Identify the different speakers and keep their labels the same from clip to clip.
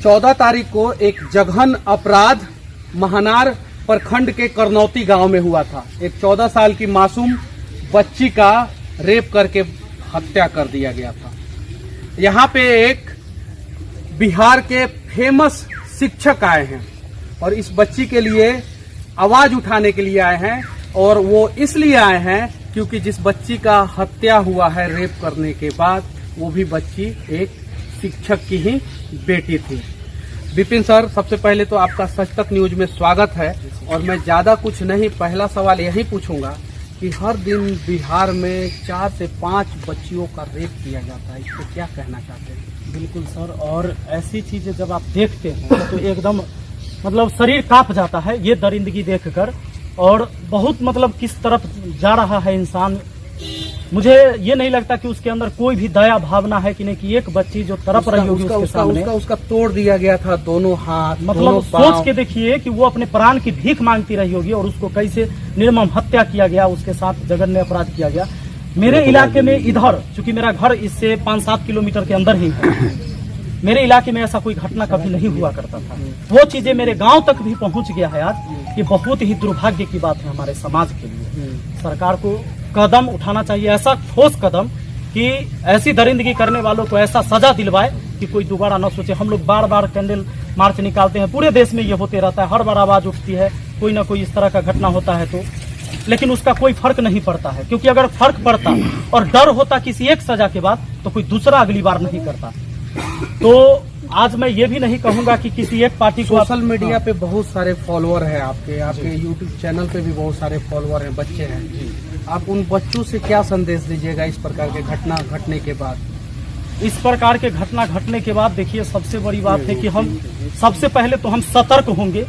Speaker 1: 14 तारीख को एक जघन अपराध महानार प्रखंड के करनौती गांव में हुआ था। एक 14 साल की मासूम बच्ची का रेप करके हत्या कर दिया गया था। यहाँ पे एक बिहार के फेमस शिक्षक आए हैं और इस बच्ची के लिए आवाज उठाने के लिए आए हैं, और वो इसलिए आए हैं क्योंकि जिस बच्ची का हत्या हुआ है रेप करने के बाद, वो भी बच्ची एक शिक्षक की ही बेटी थी। विपिन सर, सबसे पहले तो आपका सच तक न्यूज में स्वागत है। और मैं ज्यादा कुछ नहीं, पहला सवाल यही पूछूंगा कि हर दिन बिहार में 4 से 5 बच्चियों का रेप किया जाता है, इस पर क्या कहना चाहते हैं?
Speaker 2: बिल्कुल सर, और ऐसी चीजें जब आप देखते हैं तो एकदम मतलब शरीर कांप जाता है ये दरिंदगी देखकर। और बहुत मतलब किस तरफ जा रहा है इंसान, मुझे ये नहीं लगता कि उसके अंदर कोई भी दया भावना है कि नहीं, कि एक बच्ची जो तड़प रही होगी उसके सामने।
Speaker 1: उसका तोड़ दिया गया था दोनों हाथ,
Speaker 2: मतलब सोच के देखिए कि वो अपने प्राण की भीख मांगती रही होगी और उसको कैसे निर्मम हत्या किया गया, उसके साथ जघन्य अपराध किया गया। मेरे इलाके में इधर, चूंकि मेरा घर इससे 5-7 किलोमीटर के अंदर ही है, मेरे इलाके में ऐसा कोई घटना कभी नहीं हुआ करता था। वो चीजें मेरे गांव तक भी पहुंच गया है आज। ये बहुत ही दुर्भाग्य की बात है हमारे समाज के लिए। सरकार को कदम उठाना चाहिए, ऐसा ठोस कदम कि ऐसी दरिंदगी करने वालों को ऐसा सजा दिलवाए कि कोई दोबारा न सोचे। हम लोग बार बार कैंडल मार्च निकालते हैं, पूरे देश में ये होते रहता है, हर बार आवाज उठती है, कोई ना कोई इस तरह का घटना होता है तो, लेकिन उसका कोई फर्क नहीं पड़ता है। क्योंकि अगर फर्क पड़ता और डर होता किसी एक सजा के बाद, तो कोई दूसरा अगली बार नहीं करता। तो आज मैं ये भी नहीं कहूंगा कि किसी एक पार्टी को।
Speaker 1: सोशल मीडिया पे बहुत सारे फॉलोअर हैं आपके यूट्यूब चैनल पे भी बहुत सारे फॉलोअर हैं, बच्चे हैं। आप उन बच्चों से क्या संदेश दीजिएगा इस प्रकार के घटना घटने के बाद?
Speaker 2: इस प्रकार के घटना घटने के बाद देखिए, सबसे बड़ी बात है कि हम सबसे पहले तो हम सतर्क होंगे।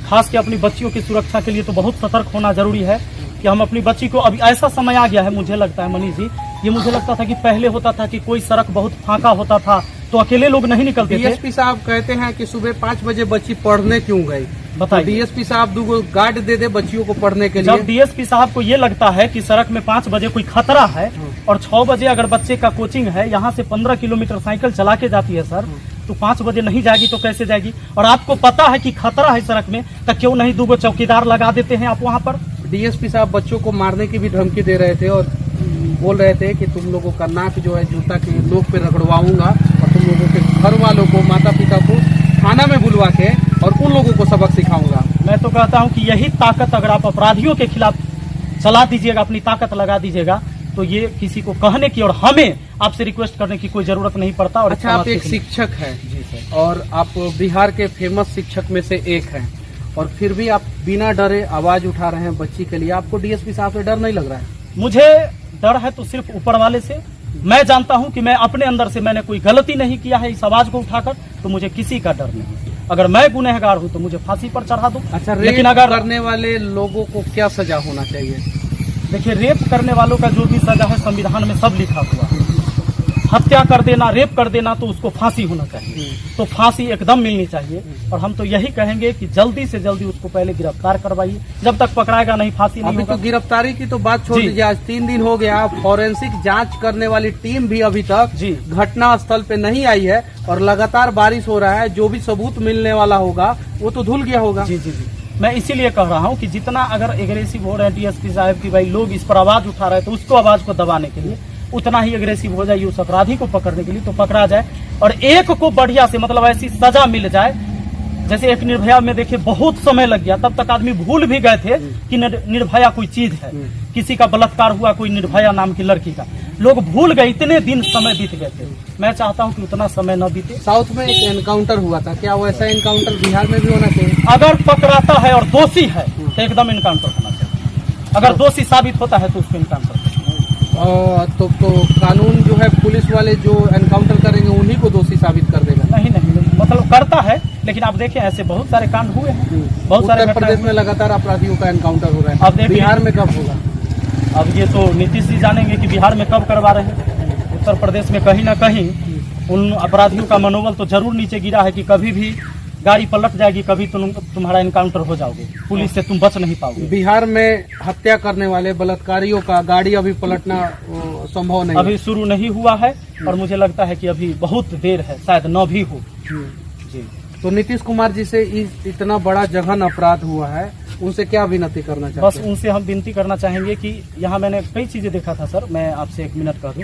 Speaker 2: खास के अपनी बच्चियों की सुरक्षा के लिए तो बहुत सतर्क होना जरूरी है कि हम अपनी बच्ची को, अभी ऐसा समय आ गया है, मुझे लगता है मनीष जी, ये मुझे लगता था कि पहले होता था कि कोई सड़क बहुत फांका होता था तो अकेले लोग नहीं निकलते थे।
Speaker 1: डीएसपी साहब कहते हैं कि सुबह 5 बजे बच्ची पढ़ने क्यों गई?
Speaker 2: बताइए।
Speaker 1: तो डीएसपी साहब 2 गार्ड दे दे बच्चियों को पढ़ने के लिए।
Speaker 2: जब डीएसपी साहब को ये लगता है कि सड़क में 5 बजे कोई खतरा है और 6 बजे अगर बच्चे का कोचिंग है, यहाँ से 15 किलोमीटर साइकिल चला के जाती है सर, तो 5 बजे नहीं जाएगी तो कैसे जाएगी? और आपको पता है कि खतरा है सड़क में, तो क्यों नहीं 2 चौकीदार लगा देते हैं आप वहाँ पर?
Speaker 1: डीएसपी साहब बच्चों को मारने की भी धमकी दे रहे थे और बोल रहे थे कि तुम लोगों का नाक जो है जूता के नोक पे रगड़वाऊंगा और तुम लोगों के घर वालों को, माता पिता को थाना में बुलवा के और उन लोगों को सबक सिखाऊंगा।
Speaker 2: मैं तो कहता हूं कि यही ताकत अगर आप अपराधियों के खिलाफ चला दीजिएगा, अपनी ताकत लगा दीजिएगा, तो ये किसी को कहने की और हमें आपसे रिक्वेस्ट करने की कोई जरूरत नहीं पड़ता। और
Speaker 1: अच्छा, आप एक शिक्षक हैं और आप बिहार के फेमस शिक्षक में से एक हैं, और फिर भी आप बिना डरे आवाज उठा रहे हैं बच्ची के लिए। आपको डीएसपी साहब से डर नहीं लग रहा है?
Speaker 2: मुझे डर है तो सिर्फ ऊपर वाले से। मैं जानता हूं कि मैं अपने अंदर से मैंने कोई गलती नहीं किया है इस आवाज को उठाकर, तो मुझे किसी का डर नहीं। अगर मैं गुनहगार हूं तो मुझे फांसी पर चढ़ा दो।
Speaker 1: अच्छा, लेकिन अगर करने वाले लोगों को क्या सजा होना चाहिए?
Speaker 2: देखिए, रेप करने वालों का जो भी सजा है संविधान में सब लिखा हुआ है। हत्या कर देना, रेप कर देना, तो उसको फांसी होना चाहिए। तो फांसी एकदम मिलनी चाहिए। और हम तो यही कहेंगे कि जल्दी से जल्दी उसको पहले गिरफ्तार करवाइए, जब तक पकड़ाएगा नहीं फांसी नहीं होगा।
Speaker 1: तो गिरफ्तारी की तो बात छोड़ दीजिए, आज 3 दिन हो गया, फॉरेंसिक जांच करने वाली टीम भी अभी तक घटना स्थल पे नहीं आई है और लगातार बारिश हो रहा है। जो भी सबूत मिलने वाला होगा वो तो धुल गया होगा।
Speaker 2: जी जी जी, मैं इसीलिए कह रहा हूँ कि जितना अगर एग्रेसिव हो रहे हैं डीएसपी साहब की, भाई लोग इस पर आवाज उठा रहे हैं, तो उसको आवाज को दबाने के लिए उतना ही एग्रेसिव हो जाइए उस अपराधी को पकड़ने के लिए, तो पकड़ा जाए और एक को बढ़िया से मतलब ऐसी सजा मिल जाए। जैसे एक निर्भया में देखिए बहुत समय लग गया, तब तक आदमी भूल भी गए थे कि निर्भया कोई चीज है। किसी का बलात्कार हुआ, कोई निर्भया नाम की लड़की का, लोग भूल गए, इतने दिन समय बीत गए थे। मैं चाहता हूं कि उतना समय न बीते।
Speaker 1: साउथ में एक एनकाउंटर हुआ था, क्या वैसा एनकाउंटर बिहार में भी होना चाहिए?
Speaker 2: अगर पकड़ाता है और दोषी है तो एकदम एनकाउंटर होना चाहिए। अगर दोषी साबित होता है तो उसको एनकाउंटर।
Speaker 1: तो कानून जो है, पुलिस वाले जो एनकाउंटर करेंगे उन्हीं को दोषी साबित कर देगा?
Speaker 2: नहीं, मतलब करता है, लेकिन आप देखें ऐसे बहुत सारे कांड हुए हैं, बहुत सारे।
Speaker 1: उत्तर प्रदेश में लगातार अपराधियों का एनकाउंटर हो रहा है,
Speaker 2: अब
Speaker 1: बिहार में कब होगा?
Speaker 2: अब ये तो नीतीश जी जानेंगे कि बिहार में कब करवा रहे हैं। उत्तर प्रदेश में कहीं ना कहीं उन अपराधियों का मनोबल तो जरूर नीचे गिरा है कि कभी भी गाड़ी पलट जाएगी, कभी तुम्हारा एनकाउंटर हो जाओगे, पुलिस से तुम बच नहीं पाओगे।
Speaker 1: बिहार में हत्या करने वाले बलात्कारियों का गाड़ी अभी पलटना संभव नहीं,
Speaker 2: अभी शुरू नहीं हुआ है और मुझे लगता है कि अभी बहुत देर है, शायद न भी हो। जी।
Speaker 1: तो नीतीश कुमार जी से इतना बड़ा जघन अपराध हुआ है, उनसे क्या विनती करना चाहते
Speaker 2: बस
Speaker 1: हैं?
Speaker 2: उनसे हम विनती करना चाहेंगे कि यहाँ मैंने कई चीजें देखा था सर, मैं आपसे 1 मिनट कह दूं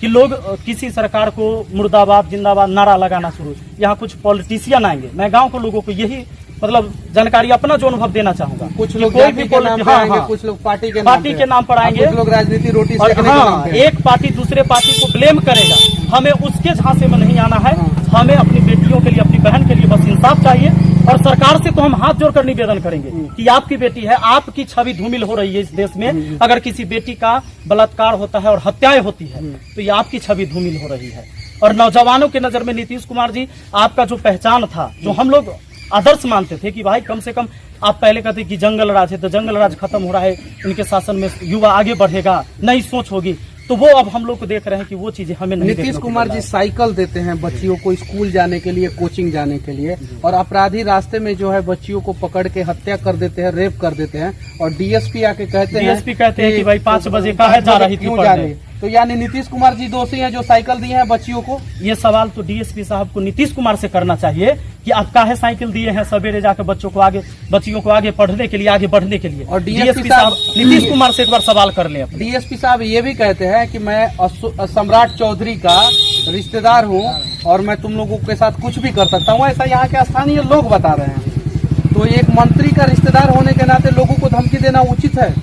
Speaker 2: कि लोग किसी सरकार को मुर्दाबाद जिंदाबाद नारा लगाना शुरू, यहाँ कुछ पॉलिटिशियन आएंगे, मैं गांव के लोगों को यही मतलब जानकारी अपना जो अनुभव देना चाहूंगा।
Speaker 1: कुछ लोग
Speaker 2: कोई
Speaker 1: जाति
Speaker 2: भी
Speaker 1: के नाम पे आएंगे,
Speaker 2: हाँ,
Speaker 1: कुछ लोग पार्टी के
Speaker 2: नाम पर आएंगे,
Speaker 1: कुछ लोग राजनीति रोटी
Speaker 2: और
Speaker 1: सेकने के नाम
Speaker 2: हाँ,
Speaker 1: पे।
Speaker 2: एक पार्टी दूसरे पार्टी को ब्लेम करेगा। हमें उसके झांसे में नहीं आना है, हमें अपनी बेटियों के लिए, अपनी बहन के लिए बस इंसाफ चाहिए। और सरकार से तो हम हाथ जोड़कर निवेदन करेंगे कि आपकी बेटी है, आपकी छवि धूमिल हो रही है इस देश में। अगर किसी बेटी का बलात्कार होता है और हत्याएं होती है तो ये आपकी छवि धूमिल हो रही है। और नौजवानों की नजर में नीतीश कुमार जी, आपका जो पहचान था, जो हम लोग आदर्श मानते थे कि भाई कम से कम आप पहले कहते कि जंगल राज है, तो जंगल राज खत्म हो रहा है, इनके शासन में युवा आगे बढ़ेगा, नई सोच होगी, तो वो अब हम लोग को देख रहे हैं कि वो चीजें हमें नहीं।
Speaker 1: नीतीश कुमार जी साइकिल देते हैं बच्चियों को स्कूल जाने के लिए, कोचिंग जाने के लिए, और अपराधी रास्ते में जो है बच्चियों को पकड़ के हत्या कर देते हैं, रेप कर देते हैं। और डीएसपी आके कहते हैं
Speaker 2: कि भाई 5 बजे काहे जा रही थी
Speaker 1: क्यों जा रही? तो यानी नीतीश कुमार जी दोषी हैं जो साइकिल दिए हैं बच्चियों को?
Speaker 2: ये सवाल तो डीएसपी साहब को नीतीश कुमार से करना चाहिए कि आप काहे साइकिल दिए हैं सवेरे जाकर बच्चियों को आगे पढ़ने के लिए, आगे बढ़ने के लिए।
Speaker 1: और
Speaker 2: डीएसपी साहब नीतीश कुमार से एक बार सवाल कर ले।
Speaker 1: डीएसपी साहब ये भी कहते हैं कि मैं सम्राट चौधरी का रिश्तेदार हूँ और मैं तुम लोगों के साथ कुछ भी कर सकता हूँ, ऐसा यहाँ के स्थानीय लोग बता रहे हैं। तो एक मंत्री का रिश्तेदार होने के नाते लोगों को धमकी देना उचित है?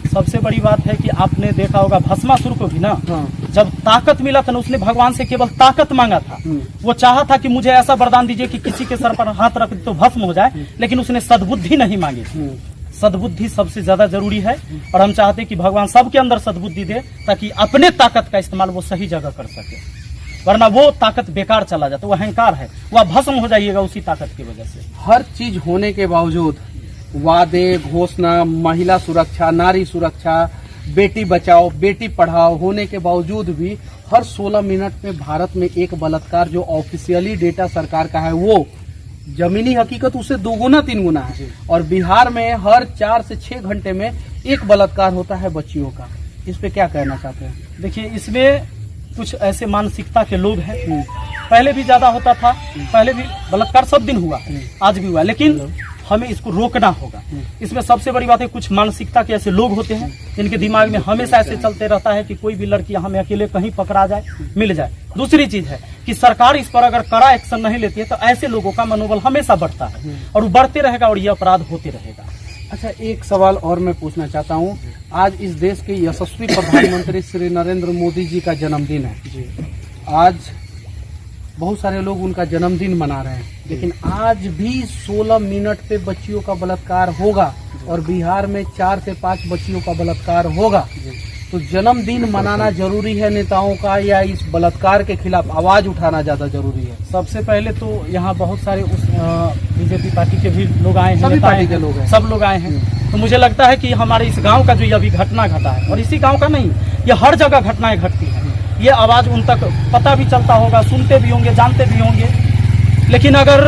Speaker 2: सबसे बड़ी बात है कि आपने देखा होगा भस्मासुर को भी ना, जब ताकत मिला था ना, उसने भगवान से केवल ताकत मांगा था। वो चाहा था कि मुझे ऐसा वरदान दीजिए कि किसी के सर पर हाथ रख तो भस्म हो जाए, लेकिन उसने सद्बुद्धि नहीं मांगी। सद्बुद्धि सबसे ज्यादा जरूरी है और हम चाहते हैं कि भगवान सबके अंदर सद्बुद्धि दे ताकि अपने ताकत का इस्तेमाल वो सही जगह कर सके, वरना वो ताकत बेकार चला जाता, वो अहंकार है, वह भस्म हो जाइएगा उसी ताकत की वजह से।
Speaker 1: हर चीज होने के बावजूद, वादे, घोषणा, महिला सुरक्षा, नारी सुरक्षा, बेटी बचाओ बेटी पढ़ाओ होने के बावजूद भी हर 16 मिनट में भारत में एक बलात्कार जो ऑफिशियली डेटा सरकार का है, वो जमीनी हकीकत उससे 2 गुना 3 गुना है। और बिहार में हर 4 से 6 घंटे में एक बलात्कार होता है बच्चियों का। इस पे क्या कहना चाहते हैं?
Speaker 2: देखिए, इसमें कुछ ऐसे मानसिकता के लोग हैं, पहले भी ज्यादा होता था, पहले भी बलात्कार सब दिन हुआ, आज भी हुआ, लेकिन हमें इसको रोकना होगा। इसमें सबसे बड़ी बात है, कुछ मानसिकता के ऐसे लोग होते हैं जिनके दिमाग में हमेशा ऐसे चलते रहता है कि कोई भी लड़की हमें अकेले कहीं पकड़ा जाए, मिल जाए। दूसरी चीज है कि सरकार इस पर अगर कड़ा एक्शन नहीं लेती है तो ऐसे लोगों का मनोबल हमेशा बढ़ता है और वो बढ़ते रहेगा और ये अपराध होते रहेगा।
Speaker 1: अच्छा, एक सवाल और मैं पूछना चाहता हूँ। आज इस देश के यशस्वी प्रधानमंत्री श्री नरेंद्र मोदी जी का जन्मदिन है। आज बहुत सारे लोग उनका जन्मदिन मना रहे हैं, लेकिन आज भी 16 मिनट पे बच्चियों का बलात्कार होगा और बिहार में 4 से 5 बच्चियों का बलात्कार होगा। तो जन्मदिन मनाना जरूरी है नेताओं का, या इस बलात्कार के खिलाफ आवाज उठाना ज्यादा जरूरी है?
Speaker 2: सबसे पहले तो यहाँ बहुत सारे उस बीजेपी पार्टी के भी लोग आए हैं,
Speaker 1: सभी पार्टी के लोग हैं,
Speaker 2: सब लोग आए हैं। तो मुझे लगता है कि हमारे इस गांव का जो अभी घटना घटा है, और इसी गांव का नहीं, ये हर जगह घटनाएं घटती हैं, ये आवाज उन तक पता भी चलता होगा, सुनते भी होंगे, जानते भी होंगे, लेकिन अगर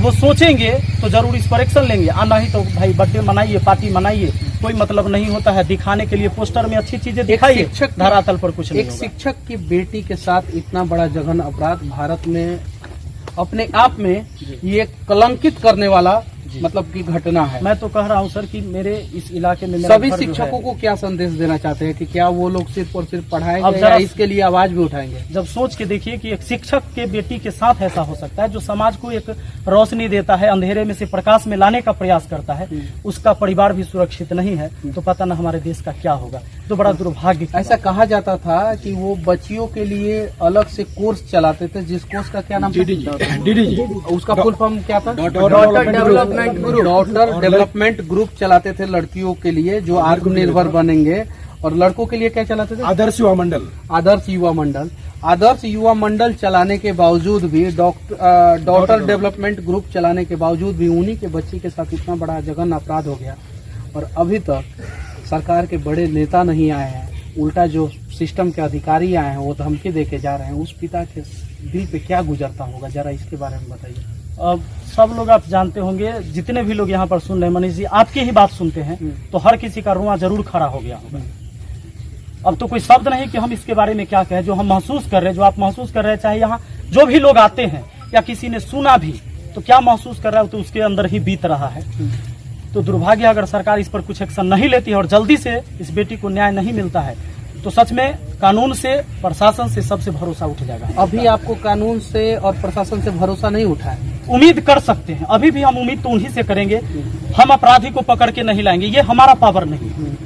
Speaker 2: वो सोचेंगे तो जरूर इस पर एक्शन लेंगे। नहीं तो भाई बर्थडे मनाइए, पार्टी मनाइए, कोई मतलब नहीं होता है। दिखाने के लिए पोस्टर में अच्छी चीजें दिखाइए, धरातल पर कुछ नहीं।
Speaker 1: एक शिक्षक की बेटी के साथ इतना बड़ा जघन्य अपराध भारत में अपने आप में ये कलंकित करने वाला मतलब की घटना है।
Speaker 2: मैं तो कह रहा हूं सर कि मेरे इस इलाके में
Speaker 1: सभी शिक्षकों को क्या संदेश देना चाहते हैं कि क्या वो लोग सिर्फ और सिर्फ पढ़ाएंगे या इसके लिए आवाज भी उठाएंगे?
Speaker 2: जब सोच के देखिए कि एक शिक्षक के बेटी के साथ ऐसा हो सकता है, जो समाज को एक रोशनी देता है, अंधेरे में से प्रकाश में लाने का प्रयास करता है, उसका परिवार भी सुरक्षित नहीं है, तो पता न हमारे देश का क्या होगा। तो बड़ा दुर्भाग्य।
Speaker 1: ऐसा कहा जाता था कि वो बच्चियों के लिए अलग से कोर्स चलाते थे, जिस कोर्स का क्या नाम था? DDG। उसका फुल फॉर्म क्या था? डॉटर डेवलपमेंट ग्रुप चलाते थे लड़कियों के लिए जो आत्मनिर्भर बनेंगे, और लड़कों के लिए क्या चलाते थे?
Speaker 3: आदर्श युवा मंडल।
Speaker 1: आदर्श युवा मंडल। आदर्श युवा मंडल चलाने के बावजूद भी, डॉटर डेवलपमेंट ग्रुप चलाने के बावजूद भी उन्हीं के बच्ची के साथ इतना बड़ा जघन्य अपराध हो गया, और अभी तक सरकार के बड़े नेता नहीं आए हैं। उल्टा जो सिस्टम के अधिकारी आए हैं वो धमकी दे के जा रहे हैं। उस पिता के दिल पे क्या गुजरता होगा, जरा इसके बारे में बताइए।
Speaker 2: अब सब लोग आप जानते होंगे, जितने भी लोग यहाँ पर सुन रहे हैं, मनीष जी आपकी ही बात सुनते हैं तो हर किसी का रुआ जरूर खड़ा हो गया होगा। अब तो कोई शब्द नहीं कि हम इसके बारे में क्या कहें। जो हम महसूस कर रहे हैं, जो आप महसूस कर रहे हैं, चाहे यहाँ जो भी लोग आते हैं या किसी ने सुना भी, तो क्या महसूस कर रहा है तो उसके अंदर ही बीत रहा है। तो दुर्भाग्य अगर सरकार इस पर कुछ एक्शन नहीं लेती है और जल्दी से इस बेटी को न्याय नहीं मिलता है तो सच में कानून से, प्रशासन से सबसे भरोसा उठ जाएगा।
Speaker 1: अभी आपको कानून से और प्रशासन से भरोसा नहीं उठा है?
Speaker 2: उम्मीद कर सकते हैं, अभी भी हम उम्मीद तो उन्हीं से करेंगे। हम अपराधी को पकड़ के नहीं लाएंगे, ये हमारा पावर नहीं है,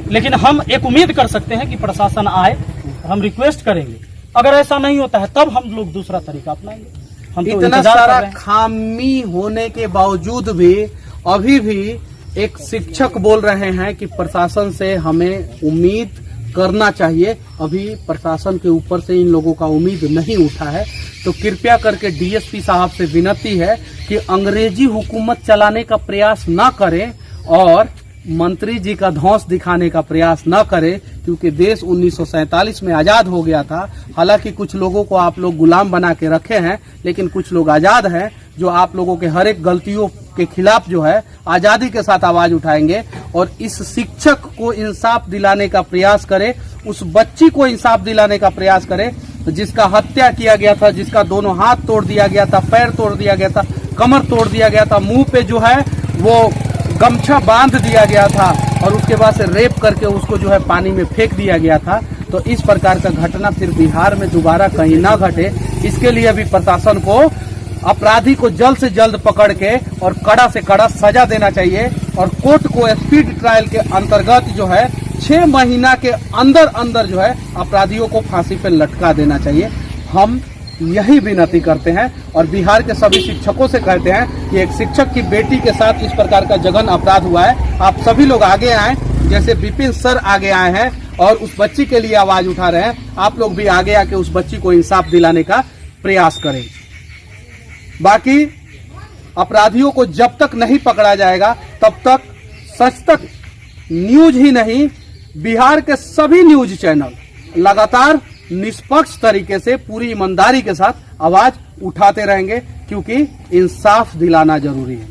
Speaker 2: लेकिन हम एक उम्मीद कर सकते हैं कि प्रशासन आए, हम रिक्वेस्ट करेंगे। अगर ऐसा नहीं होता है तब हम लोग दूसरा तरीका अपनाएंगे। हम तो
Speaker 1: इतना सारा खामी होने के बावजूद भी अभी भी एक शिक्षक बोल रहे हैं कि प्रशासन से हमें उम्मीद करना चाहिए। अभी प्रशासन के ऊपर से इन लोगों का उम्मीद नहीं उठा है। तो कृपया करके डीएसपी साहब से विनती है कि अंग्रेजी हुकूमत चलाने का प्रयास न करें और मंत्री जी का धौंस दिखाने का प्रयास न करें, क्योंकि देश 1947 में आजाद हो गया था। हालांकि कुछ लोगों को आप लोग गुलाम बना के रखे हैं, लेकिन कुछ लोग आजाद हैं जो आप लोगों के हर एक गलतियों के खिलाफ जो है आजादी के साथ आवाज उठाएंगे। और इस शिक्षक को इंसाफ दिलाने का प्रयास करे, उस बच्ची को इंसाफ दिलाने का प्रयास करे जिसका हत्या किया गया था, जिसका दोनों हाथ तोड़ दिया गया था, पैर तोड़ दिया गया था, कमर तोड़ दिया गया था, मुंह पे जो है वो गमछा बांध दिया गया था और उसके बाद से रेप करके उसको जो है पानी में फेंक दिया गया था। तो इस प्रकार का घटना फिर बिहार में दोबारा कहीं ना घटे, इसके लिए भी प्रशासन को अपराधी को जल्द से जल्द पकड़ के और कड़ा से कड़ा सजा देना चाहिए और कोर्ट को स्पीड ट्रायल के अंतर्गत जो है 6 महीना के अंदर अंदर जो है अपराधियों को फांसी पे लटका देना चाहिए। हम यही विनती करते हैं और बिहार के सभी शिक्षकों से कहते हैं कि एक शिक्षक की बेटी के साथ इस प्रकार का जघन्य अपराध हुआ है। आप सभी लोग आगे आए, जैसे विपिन सर आगे आए हैं और उस बच्ची के लिए आवाज उठा रहे हैं, आप लोग भी आगे आके उस बच्ची को इंसाफ दिलाने का प्रयास करें। बाकी अपराधियों को जब तक नहीं पकड़ा जाएगा तब तक सच तक न्यूज ही नहीं, बिहार के सभी न्यूज चैनल लगातार निष्पक्ष तरीके से पूरी ईमानदारी के साथ आवाज उठाते रहेंगे, क्योंकि इंसाफ दिलाना जरूरी है।